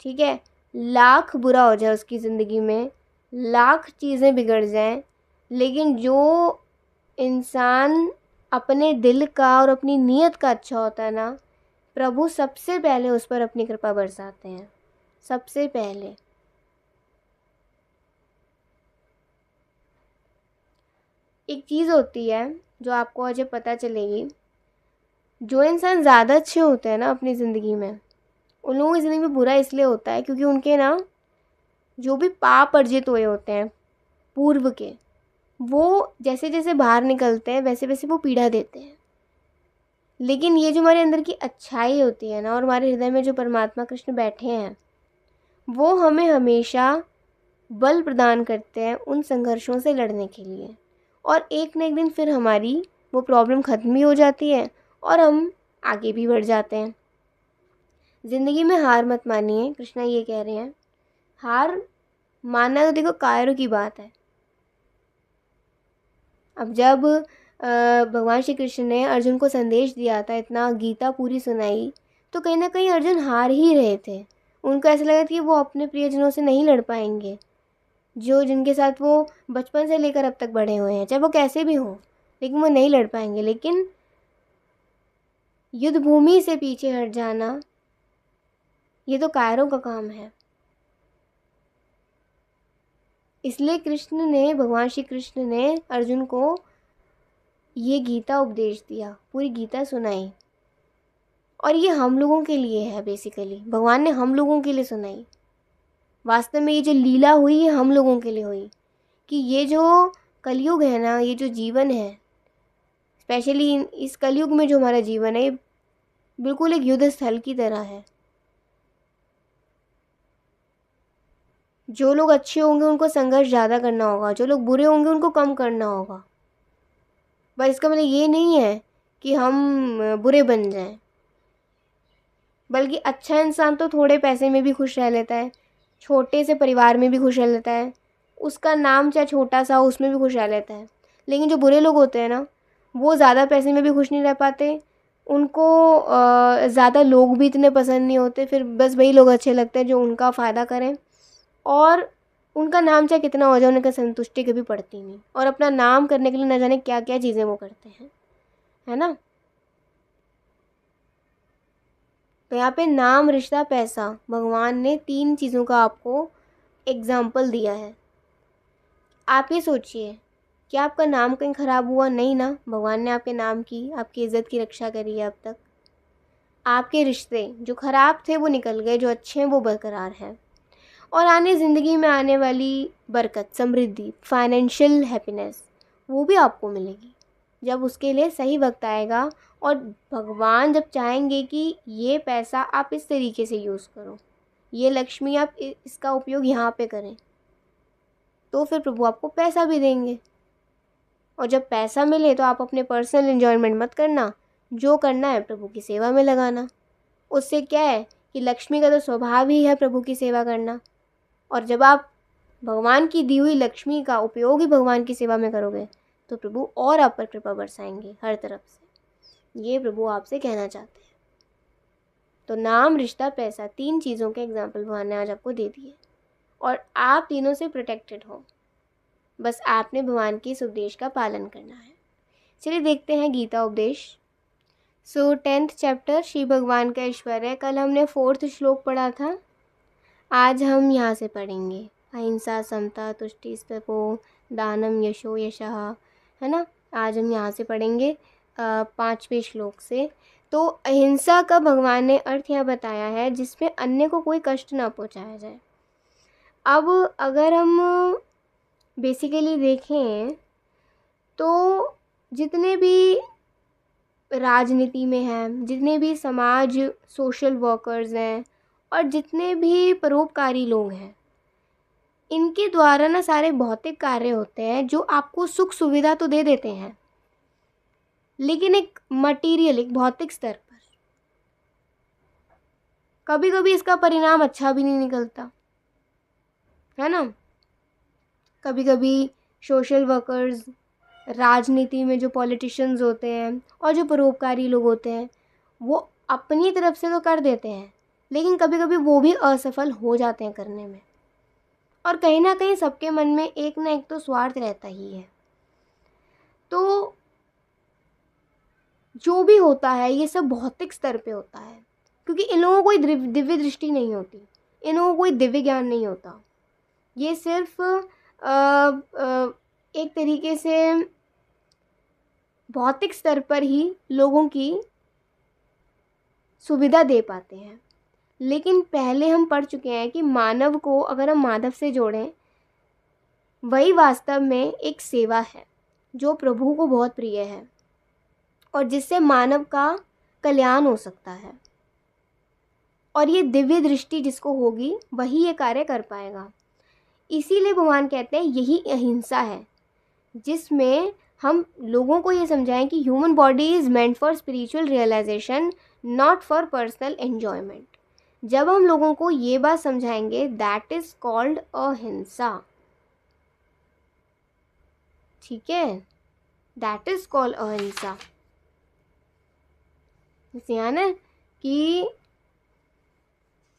ठीक है। लाख बुरा हो जाए उसकी ज़िंदगी में, लाख चीज़ें बिगड़ जाएं, लेकिन जो इंसान अपने दिल का और अपनी नीयत का अच्छा होता है ना, प्रभु सबसे पहले उस पर अपनी कृपा बरसाते हैं, सबसे पहले। एक चीज़ होती है जो आपको आज पता चलेगी, जो इंसान ज़्यादा अच्छे होते हैं ना अपनी ज़िंदगी में, उन लोगों की ज़िंदगी में बुरा इसलिए होता है क्योंकि उनके ना जो भी पाप अर्जित हुए होते हैं पूर्व के, वो जैसे जैसे बाहर निकलते हैं वैसे वैसे वो पीड़ा देते हैं। लेकिन ये जो हमारे अंदर की अच्छाई होती है ना, और हमारे हृदय में जो परमात्मा कृष्ण बैठे हैं, वो हमें हमेशा बल प्रदान करते हैं उन संघर्षों से लड़ने के लिए, और एक न एक दिन फिर हमारी वो प्रॉब्लम ख़त्म भी हो जाती है और हम आगे भी बढ़ जाते हैं। ज़िंदगी में हार मत मानिए, कृष्णा ये कह रहे हैं। हार मानना तो देखो कायरों की बात है। अब जब भगवान श्री कृष्ण ने अर्जुन को संदेश दिया था, इतना गीता पूरी सुनाई, तो कहीं ना कहीं अर्जुन हार ही रहे थे। उनको ऐसा लगा कि वो अपने प्रियजनों से नहीं लड़ पाएंगे, जो जिनके साथ वो बचपन से लेकर अब तक बढ़े हुए हैं, चाहे वो कैसे भी हों, लेकिन वो नहीं लड़ पाएंगे। लेकिन युद्ध भूमि से पीछे हट जाना, ये तो कायरों का काम है। इसलिए कृष्ण ने, भगवान श्री कृष्ण ने अर्जुन को ये गीता उपदेश दिया, पूरी गीता सुनाई, और ये हम लोगों के लिए है। बेसिकली भगवान ने हम लोगों के लिए सुनाई। वास्तव में ये जो लीला हुई ये हम लोगों के लिए हुई, कि ये जो कलयुग है ना, ये जो जीवन है, स्पेशली इस कलयुग में जो हमारा जीवन है, ये बिल्कुल एक युद्ध स्थल की तरह है। जो लोग अच्छे होंगे उनको संघर्ष ज़्यादा करना होगा, जो लोग बुरे होंगे उनको कम करना होगा। बस इसका मतलब ये नहीं है कि हम बुरे बन जाएं, बल्कि अच्छा इंसान तो थोड़े पैसे में भी खुश रह लेता है, छोटे से परिवार में भी खुश रह लेता है, उसका नाम चाहे छोटा सा हो उसमें भी खुश रह लेता है। लेकिन जो बुरे लोग होते हैं ना, वो ज़्यादा पैसे में भी खुश नहीं रह पाते, उनको ज़्यादा लोग भी इतने पसंद नहीं होते, फिर बस वही लोग अच्छे लगते हैं जो उनका फ़ायदा करें, और उनका नाम चाहे कितना हो जाए उनका संतुष्टि कभी पड़ती नहीं, और अपना नाम करने के लिए न जाने क्या क्या चीज़ें वो करते हैं, है ना। तो यहाँ पे नाम, रिश्ता, पैसा, भगवान ने 3 चीज़ों का आपको एग्जाम्पल दिया है। आप ये सोचिए क्या आपका नाम कहीं ख़राब हुआ? नहीं ना, भगवान ने आपके नाम की, आपकी इज़्ज़त की रक्षा करी है अब तक। आपके रिश्ते जो ख़राब थे वो निकल गए, जो अच्छे हैं वो बरकरार हैं। और आने ज़िंदगी में आने वाली बरकत, समृद्धि, फाइनेंशियल हैप्पीनेस वो भी आपको मिलेगी जब उसके लिए सही वक्त आएगा। और भगवान जब चाहेंगे कि ये पैसा आप इस तरीके से यूज़ करो, ये लक्ष्मी आप इसका उपयोग यहाँ पे करें, तो फिर प्रभु आपको पैसा भी देंगे। और जब पैसा मिले तो आप अपने पर्सनल एन्जॉयमेंट मत करना, जो करना है प्रभु की सेवा में लगाना। उससे क्या है कि लक्ष्मी का तो स्वभाव ही है प्रभु की सेवा करना। और जब आप भगवान की दी हुई लक्ष्मी का उपयोग ही भगवान की सेवा में करोगे तो प्रभु और आप पर कृपा बरसाएंगे हर तरफ से। ये प्रभु आपसे कहना चाहते हैं। तो नाम, रिश्ता, पैसा, 3 चीज़ों के एग्जाम्पल भगवान ने आज आपको दे दिए और आप तीनों से प्रोटेक्टेड हो। बस आपने भगवान के इस उपदेश का पालन करना है। चलिए देखते हैं गीता उपदेश। 10th चैप्टर श्री भगवान का ऐश्वर्य। कल हमने 4th श्लोक पढ़ा था, आज हम यहाँ से पढ़ेंगे अहिंसा, समता, तुष्टि, तपो, दानम, यशो, यशः, है ना। आज हम यहाँ से पढ़ेंगे 5वें श्लोक से। तो अहिंसा का भगवान ने अर्थ यहाँ बताया है जिसमें अन्य को कोई कष्ट ना पहुँचाया जाए। अब अगर हम बेसिकली देखें तो जितने भी राजनीति में हैं, जितने भी समाज सोशल वर्कर्स हैं और जितने भी परोपकारी लोग हैं, इनके द्वारा ना सारे भौतिक कार्य होते हैं जो आपको सुख सुविधा तो दे देते हैं, लेकिन एक मटीरियल, एक भौतिक स्तर पर कभी कभी इसका परिणाम अच्छा भी नहीं निकलता, है ना। कभी कभी सोशल वर्कर्स, राजनीति में जो पॉलिटिशियंस होते हैं और जो परोपकारी लोग होते हैं वो अपनी तरफ से तो कर देते हैं, लेकिन कभी कभी वो भी असफल हो जाते हैं करने में। और कहीं ना कहीं सबके मन में एक ना एक तो स्वार्थ रहता ही है। तो जो भी होता है ये सब भौतिक स्तर पे होता है, क्योंकि इन लोगों को कोई दिव्य दृष्टि नहीं होती, इन लोगों को कोई दिव्य ज्ञान नहीं होता। ये सिर्फ एक तरीके से भौतिक स्तर पर ही लोगों की सुविधा दे पाते हैं। लेकिन पहले हम पढ़ चुके हैं कि मानव को अगर हम माधव से जोड़ें, वही वास्तव में एक सेवा है जो प्रभु को बहुत प्रिय है और जिससे मानव का कल्याण हो सकता है। और ये दिव्य दृष्टि जिसको होगी वही ये कार्य कर पाएगा। इसीलिए भगवान कहते हैं यही अहिंसा है, जिसमें हम लोगों को ये समझाएं कि human body is meant for spiritual realisation, not for personal enjoyment. जब हम लोगों को ये बात समझाएंगे, दैट इज़ कॉल्ड अहिंसा। ठीक है, दैट इज़ कॉल्ड अहिंसा। ध्यान है कि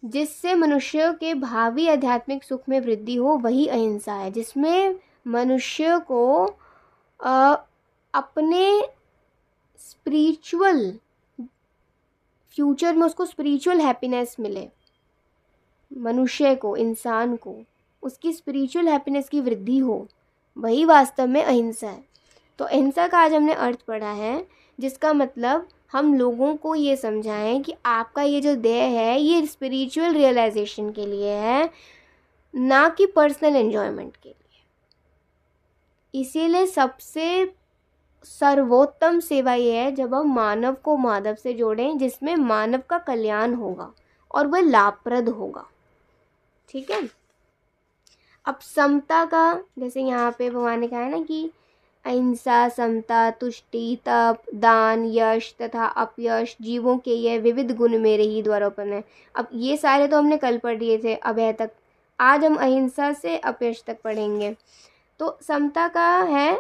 जिससे मनुष्य के भावी आध्यात्मिक सुख में वृद्धि हो वही अहिंसा है, जिसमें मनुष्य को अपने स्पिरिचुअल फ्यूचर में उसको स्पिरिचुअल हैप्पीनेस मिले। मनुष्य को, इंसान को उसकी स्पिरिचुअल हैप्पीनेस की वृद्धि हो, वही वास्तव में अहिंसा है। तो अहिंसा का आज हमने अर्थ पढ़ा है, जिसका मतलब हम लोगों को ये समझाएं कि आपका ये जो देह है ये स्पिरिचुअल रियलाइजेशन के लिए है, ना कि पर्सनल एन्जॉयमेंट के लिए। इसीलिए सबसे सर्वोत्तम सेवा ये है जब हम मानव को माधव से जोड़ें, जिसमें मानव का कल्याण होगा और वह लाभप्रद होगा। ठीक है। अब समता का, जैसे यहाँ पे भगवान ने कहा है ना कि अहिंसा, समता, तुष्टि, तप, दान, यश तथा अपयश जीवों के यह विविध गुण मेरे ही द्वारा उत्पन्न है। अब ये सारे तो हमने कल पढ़ लिए थे अभय तक, आज हम अहिंसा से अपयश तक पढ़ेंगे। तो समता का है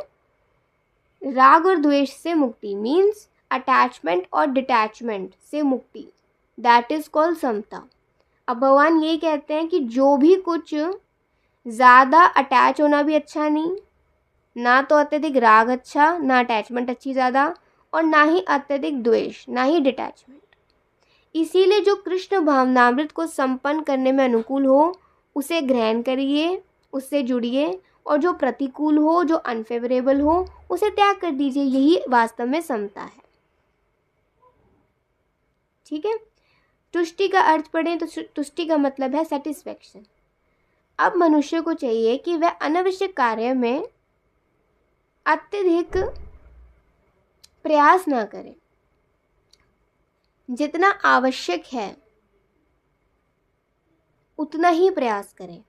राग और द्वेष से मुक्ति, मीन्स अटैचमेंट और डिटैचमेंट से मुक्ति, दैट इज कॉल्ड समता। अब भगवान ये कहते हैं कि जो भी कुछ ज़्यादा अटैच होना भी अच्छा नहीं, ना तो अत्यधिक राग अच्छा, ना अटैचमेंट अच्छी ज़्यादा, और ना ही अत्यधिक द्वेष, ना ही डिटैचमेंट। इसीलिए जो कृष्ण भावनामृत को संपन्न करने में अनुकूल हो उसे ग्रहण करिए, उससे जुड़िए और जो प्रतिकूल हो, जो अनफेवरेबल हो, उसे त्याग कर दीजिए। यही वास्तव में समता है। ठीक है। तुष्टि का अर्थ पढ़ें तो तुष्टि का मतलब है सेटिस्फेक्शन। अब मनुष्य को चाहिए कि वह अनावश्यक कार्य में अत्यधिक प्रयास ना करे। जितना आवश्यक है उतना ही प्रयास करें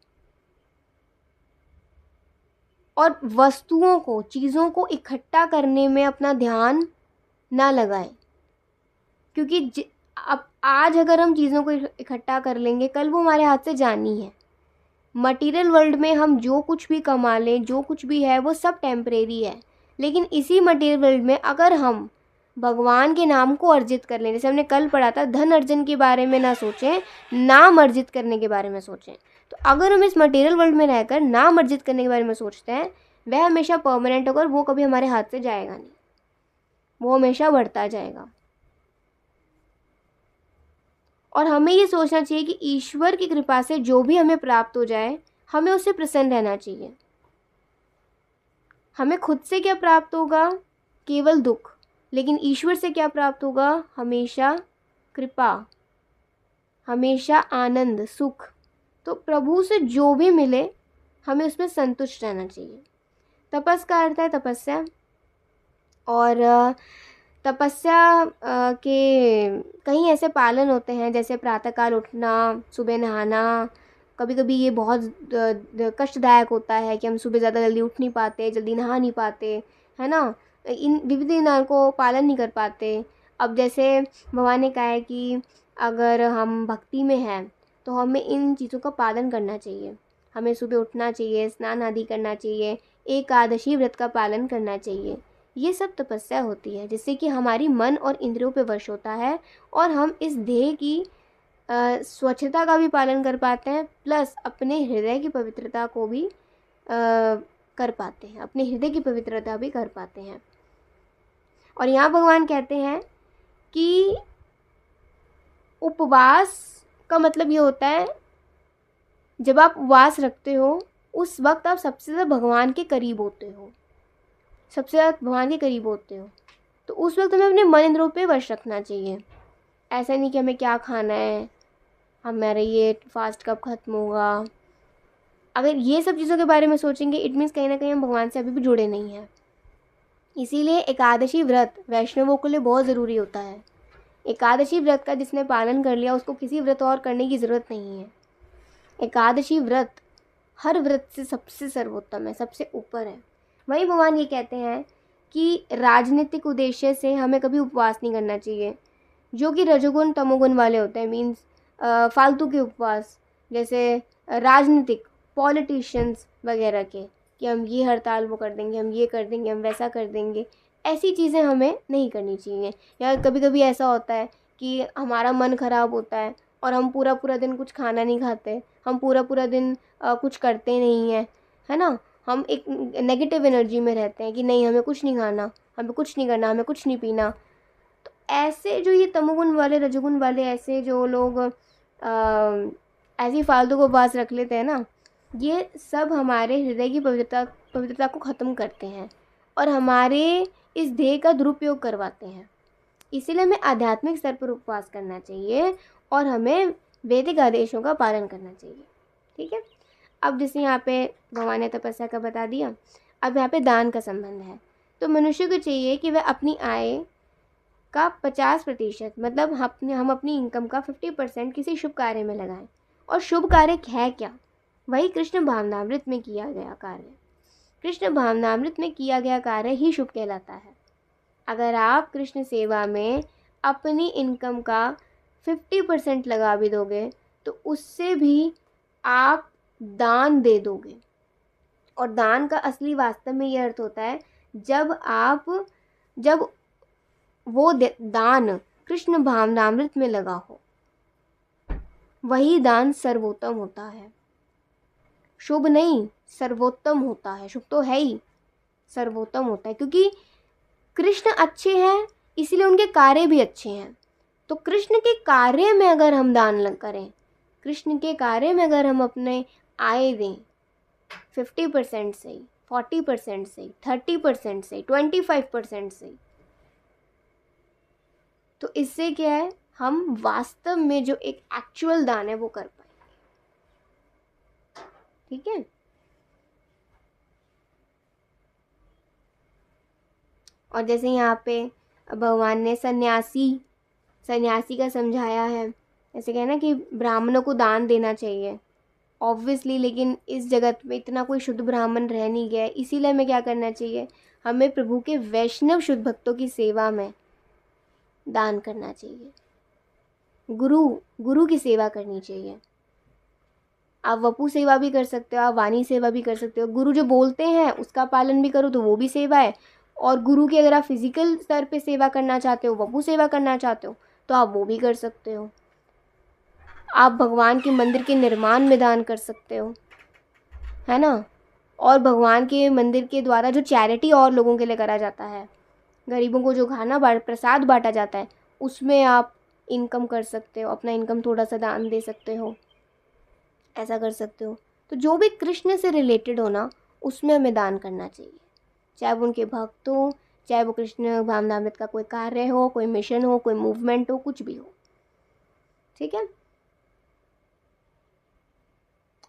और वस्तुओं को, चीज़ों को इकट्ठा करने में अपना ध्यान ना लगाएं। क्योंकि अब आज अगर हम चीज़ों को इकट्ठा कर लेंगे, कल वो हमारे हाथ से जानी है। मटेरियल वर्ल्ड में हम जो कुछ भी कमा लें, जो कुछ भी है, वो सब टेम्परेरी है। लेकिन इसी मटेरियल वर्ल्ड में अगर हम भगवान के नाम को अर्जित कर लें, जैसे हमने कल पढ़ा था, धन अर्जन के बारे में ना सोचें, नाम अर्जित करने के बारे में सोचें। तो अगर हम इस मटेरियल वर्ल्ड में रहकर नाम अर्जित करने के बारे में सोचते हैं, वह हमेशा परमानेंट होगा और वो कभी हमारे हाथ से जाएगा नहीं, वो हमेशा बढ़ता जाएगा। और हमें ये सोचना चाहिए कि ईश्वर की कृपा से जो भी हमें प्राप्त हो जाए, हमें उससे प्रसन्न रहना चाहिए। हमें खुद से क्या प्राप्त होगा? केवल दुख। लेकिन ईश्वर से क्या प्राप्त होगा? हमेशा कृपा, हमेशा आनंद, सुख। तो प्रभु से जो भी मिले हमें उसमें संतुष्ट रहना चाहिए। तपस का अर्थ है तपस्या। और तपस्या के कई ऐसे पालन होते हैं, जैसे प्रातःकाल उठना, सुबह नहाना। कभी कभी ये बहुत कष्टदायक होता है कि हम सुबह ज़्यादा जल्दी उठ नहीं पाते, जल्दी नहा नहीं पाते, है ना, इन विविध दिनों को पालन नहीं कर पाते। अब जैसे भगवान ने कहा है कि अगर हम भक्ति में हैं तो हमें इन चीज़ों का पालन करना चाहिए। हमें सुबह उठना चाहिए, स्नान आदि करना चाहिए, एकादशी व्रत का पालन करना चाहिए। ये सब तपस्या होती है, जिससे कि हमारी मन और इंद्रियों पे वश होता है और हम इस देह की स्वच्छता का भी पालन कर पाते हैं, प्लस अपने हृदय की पवित्रता को भी कर पाते हैं, अपने हृदय की पवित्रता भी कर पाते हैं। और यहाँ भगवान कहते हैं कि उपवास का मतलब ये होता है, जब आप उपवास रखते हो उस वक्त आप सबसे ज़्यादा भगवान के करीब होते हो, सबसे ज़्यादा भगवान के करीब होते हो। तो उस वक्त हमें अपने मन इंद्रियों पे वश रखना चाहिए। ऐसा नहीं कि हमें क्या खाना है, हमारा ये फास्ट कब ख़त्म होगा। अगर ये सब चीज़ों के बारे में सोचेंगे, इट मीन्स कहीं ना कहीं हम भगवान से अभी भी जुड़े नहीं हैं। इसीलिए एकादशी व्रत वैष्णवों के लिए बहुत ज़रूरी होता है। एकादशी व्रत का जिसने पालन कर लिया, उसको किसी व्रत और करने की ज़रूरत नहीं है। एकादशी व्रत हर व्रत से सबसे सर्वोत्तम है, सबसे ऊपर है। वहीं भगवान ये कहते हैं कि राजनीतिक उद्देश्य से हमें कभी उपवास नहीं करना चाहिए, जो कि रजोगुण तमोगुण वाले होते हैं। मीन्स फालतू के उपवास, जैसे राजनीतिक पॉलिटिशियंस वगैरह के, कि हम ये हड़ताल वो कर देंगे, हम ये कर देंगे, हम वैसा कर देंगे, ऐसी चीज़ें हमें नहीं करनी चाहिए। या कभी कभी ऐसा होता है कि हमारा मन ख़राब होता है और हम पूरा पूरा दिन कुछ खाना नहीं खाते, हम पूरा पूरा दिन कुछ करते नहीं हैं, है ना, हम एक नेगेटिव एनर्जी में रहते हैं कि नहीं हमें कुछ नहीं खाना, हमें कुछ नहीं करना, हमें कुछ नहीं पीना। तो ऐसे जो ये तमोगुण वाले, रजोगुण वाले, ऐसे जो लोग ऐसी फालतू को उपवास रख लेते हैं ना, ये सब हमारे हृदय की पवित्रता को ख़त्म करते हैं और हमारे इस देह का दुरुपयोग करवाते हैं। इसीलिए हमें आध्यात्मिक स्तर पर उपवास करना चाहिए और हमें वैदिक आदेशों का पालन करना चाहिए। ठीक है। अब जैसे यहाँ पे भगवान ने तपस्या का बता दिया, अब यहाँ पे दान का संबंध है। तो मनुष्य को चाहिए कि वह अपनी आय का 50%, मतलब हम अपनी इनकम का 50% किसी शुभ कार्य में लगाएं। और शुभ कार्य है क्या? वही कृष्ण भावनामृत में किया गया कार्य। कृष्ण भावनामृत में किया गया कार्य ही शुभ कहलाता है। अगर आप कृष्ण सेवा में अपनी इनकम का 50% लगा भी दोगे तो उससे भी आप दान दे दोगे। और दान का असली वास्तव में ये अर्थ होता है, जब वो दान कृष्ण भावनामृत में लगा हो, वही दान सर्वोत्तम होता है। शुभ नहीं, सर्वोत्तम होता है। शुभ तो है ही, सर्वोत्तम होता है, क्योंकि कृष्ण अच्छे हैं इसलिए उनके कार्य भी अच्छे हैं। तो कृष्ण के कार्य में अगर हम दान करें, कृष्ण के कार्य में अगर हम अपने आय दें, 50% सही, 40% सही, 30% सही, 25% सही। तो इससे क्या है, हम वास्तव में जो एक एक्चुअल दान है वो कर पाएंगे। ठीक है। और जैसे यहाँ पे भगवान ने सन्यासी का समझाया है, जैसे क्या है ना कि ब्राह्मणों को दान देना चाहिए ऑब्वियसली, लेकिन इस जगत में इतना कोई शुद्ध ब्राह्मण रह नहीं गया है, इसीलिए हमें क्या करना चाहिए, हमें प्रभु के वैष्णव शुद्ध भक्तों की सेवा में दान करना चाहिए, गुरु की सेवा करनी चाहिए। आप वपु सेवा भी कर सकते हो, आप वाणी सेवा भी कर सकते हो। गुरु जो बोलते हैं उसका पालन भी करो तो वो भी सेवा है। और गुरु की अगर आप फिजिकल स्तर पे सेवा करना चाहते हो, वपु सेवा करना चाहते हो, तो आप वो भी कर सकते हो। आप भगवान के मंदिर के निर्माण में दान कर सकते हो, है ना। और भगवान के मंदिर के द्वारा जो चैरिटी और लोगों के लिए करा जाता है, गरीबों को जो खाना प्रसाद बांटा जाता है, उसमें आप इनकम कर सकते हो, अपना इनकम थोड़ा सा दान दे सकते हो, ऐसा कर सकते हो। तो जो भी कृष्ण से रिलेटेड हो ना, उसमें हमें दान करना चाहिए, चाहे वो उनके भक्त हो, चाहे वो कृष्ण भावनामृत का कोई कार्य हो, कोई मिशन हो, कोई मूवमेंट हो, कुछ भी हो। ठीक है।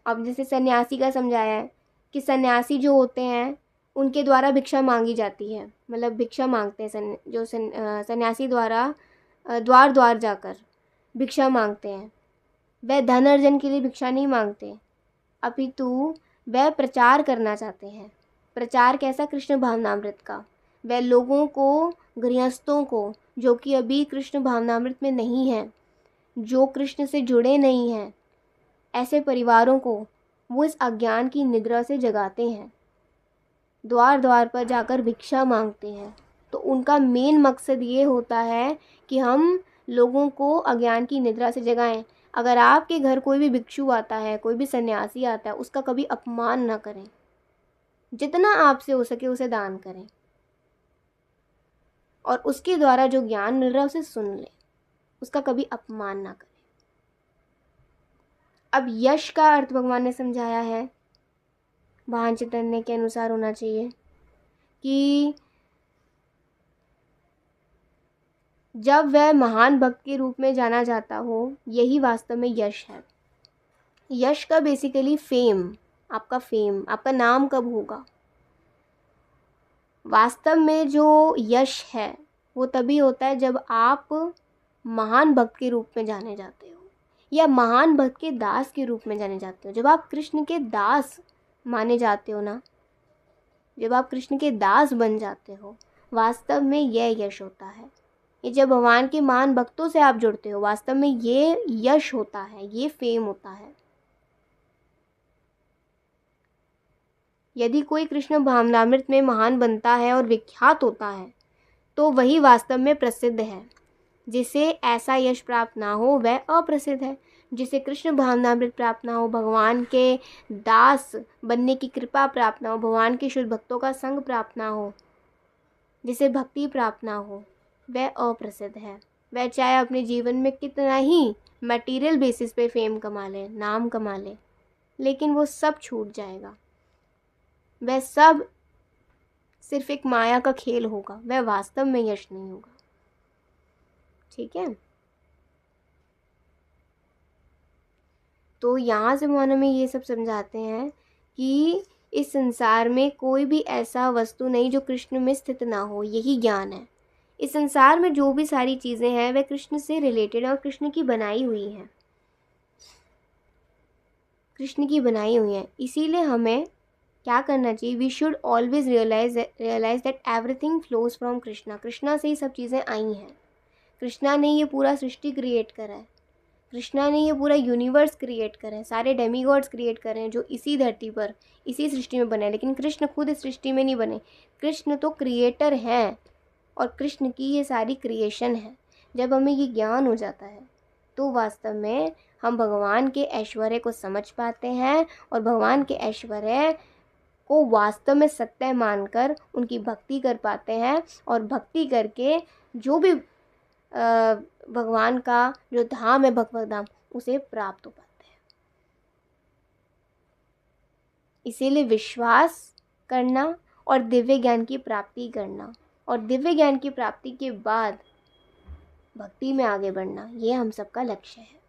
अब जैसे सन्यासी का समझाया है कि सन्यासी जो होते हैं उनके द्वारा भिक्षा मांगी जाती है, मतलब भिक्षा मांगते हैं जो सन्यासी द्वारा द्वार द्वार जाकर भिक्षा मांगते हैं, वह धन अर्जन के लिए भिक्षा नहीं मांगते, अपितु वह प्रचार करना चाहते हैं। प्रचार कैसा, कृष्ण भावनामृत का। वह लोगों को, गृहस्थों को जो कि अभी कृष्ण भावनामृत में नहीं हैं, जो कृष्ण से जुड़े नहीं हैं, ऐसे परिवारों को वो इस अज्ञान की निद्रा से जगाते हैं, द्वार द्वार पर जाकर भिक्षा मांगते हैं। तो उनका मेन मकसद ये होता है कि हम लोगों को अज्ञान की निद्रा से जगाएं। अगर आपके घर कोई भी भिक्षु आता है, कोई भी सन्यासी आता है, उसका कभी अपमान ना करें, जितना आपसे हो सके उसे दान करें, और उसके द्वारा जो ज्ञान मिल रहा है उसे सुन लें, उसका कभी अपमान ना करें। अब यश का अर्थ भगवान ने समझाया है, महान चैतन्य के अनुसार होना चाहिए कि जब वह महान भक्त के रूप में जाना जाता हो, यही वास्तव में यश है। यश का बेसिकली फेम, आपका नाम कब होगा। वास्तव में जो यश है वो तभी होता है जब आप महान भक्त के रूप में जाने जाते हो, या महान भक्त के दास के रूप में जाने जाते हो। जब आप कृष्ण के दास माने जाते हो ना, जब आप कृष्ण के दास बन जाते हो, वास्तव में यह यश होता है। ये जब भगवान के महान भक्तों से आप जुड़ते हो, वास्तव में ये यश होता है, ये फेम होता है। यदि कोई कृष्ण भावनामृत में महान बनता है और विख्यात होता है, तो वही वास्तव में प्रसिद्ध है। जिसे ऐसा यश प्राप्त ना हो वह अप्रसिद्ध है। जिसे कृष्ण भावनामृत प्राप्त ना हो, भगवान के दास बनने की कृपा प्राप्त ना हो, भगवान के शुद्ध भक्तों का संग प्राप्त ना हो, जिसे भक्ति प्राप्त ना हो, वह अप्रसिद्ध है। वह चाहे अपने जीवन में कितना ही मटेरियल बेसिस पे फेम कमा ले, नाम कमा ले, लेकिन वो सब छूट जाएगा। वह सब सिर्फ एक माया का खेल होगा, वह वास्तव में यश नहीं होगा। ठीक है। तो यहाँ से भगवान हमें ये सब समझाते हैं कि इस संसार में कोई भी ऐसा वस्तु नहीं जो कृष्ण में स्थित ना हो, यही ज्ञान है। इस संसार में जो भी सारी चीज़ें हैं वह कृष्ण से रिलेटेड है और कृष्ण की बनाई हुई हैं, कृष्ण की बनाई हुई हैं। इसीलिए हमें क्या करना चाहिए, we should always realise that everything flows from Krishna. Krishna से ही सब चीज़ें आई हैं। कृष्णा ने ये पूरा सृष्टि क्रिएट करा है, कृष्णा ने ये पूरा यूनिवर्स क्रिएट करा है, सारे डेमीगॉड्स क्रिएट करे हैं जो इसी धरती पर, इसी सृष्टि में बने हैं। लेकिन कृष्ण खुद इस सृष्टि में नहीं बने, कृष्ण तो क्रिएटर हैं और कृष्ण की ये सारी क्रिएशन है। जब हमें ये ज्ञान हो जाता है तो वास्तव में हम भगवान के ऐश्वर्य को समझ पाते हैं और भगवान के ऐश्वर्य को वास्तव में सत्य मानकर उनकी भक्ति कर पाते हैं, और भक्ति करके जो भी भगवान का जो धाम है, भगवत धाम, उसे प्राप्त हो पाते हैं। इसीलिए विश्वास करना और दिव्य ज्ञान की प्राप्ति करना, और दिव्य ज्ञान की प्राप्ति के बाद भक्ति में आगे बढ़ना, ये हम सबका लक्ष्य है।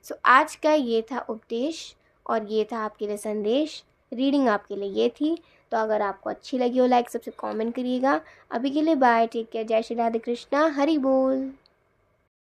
सो आज का ये था उपदेश और ये था आपके लिए संदेश। रीडिंग आपके लिए ये थी। तो अगर आपको अच्छी लगी हो, लाइक सबसे कमेंट करिएगा। अभी के लिए बाय, टेक केयर, जय श्री राधे कृष्णा, हरि बोल।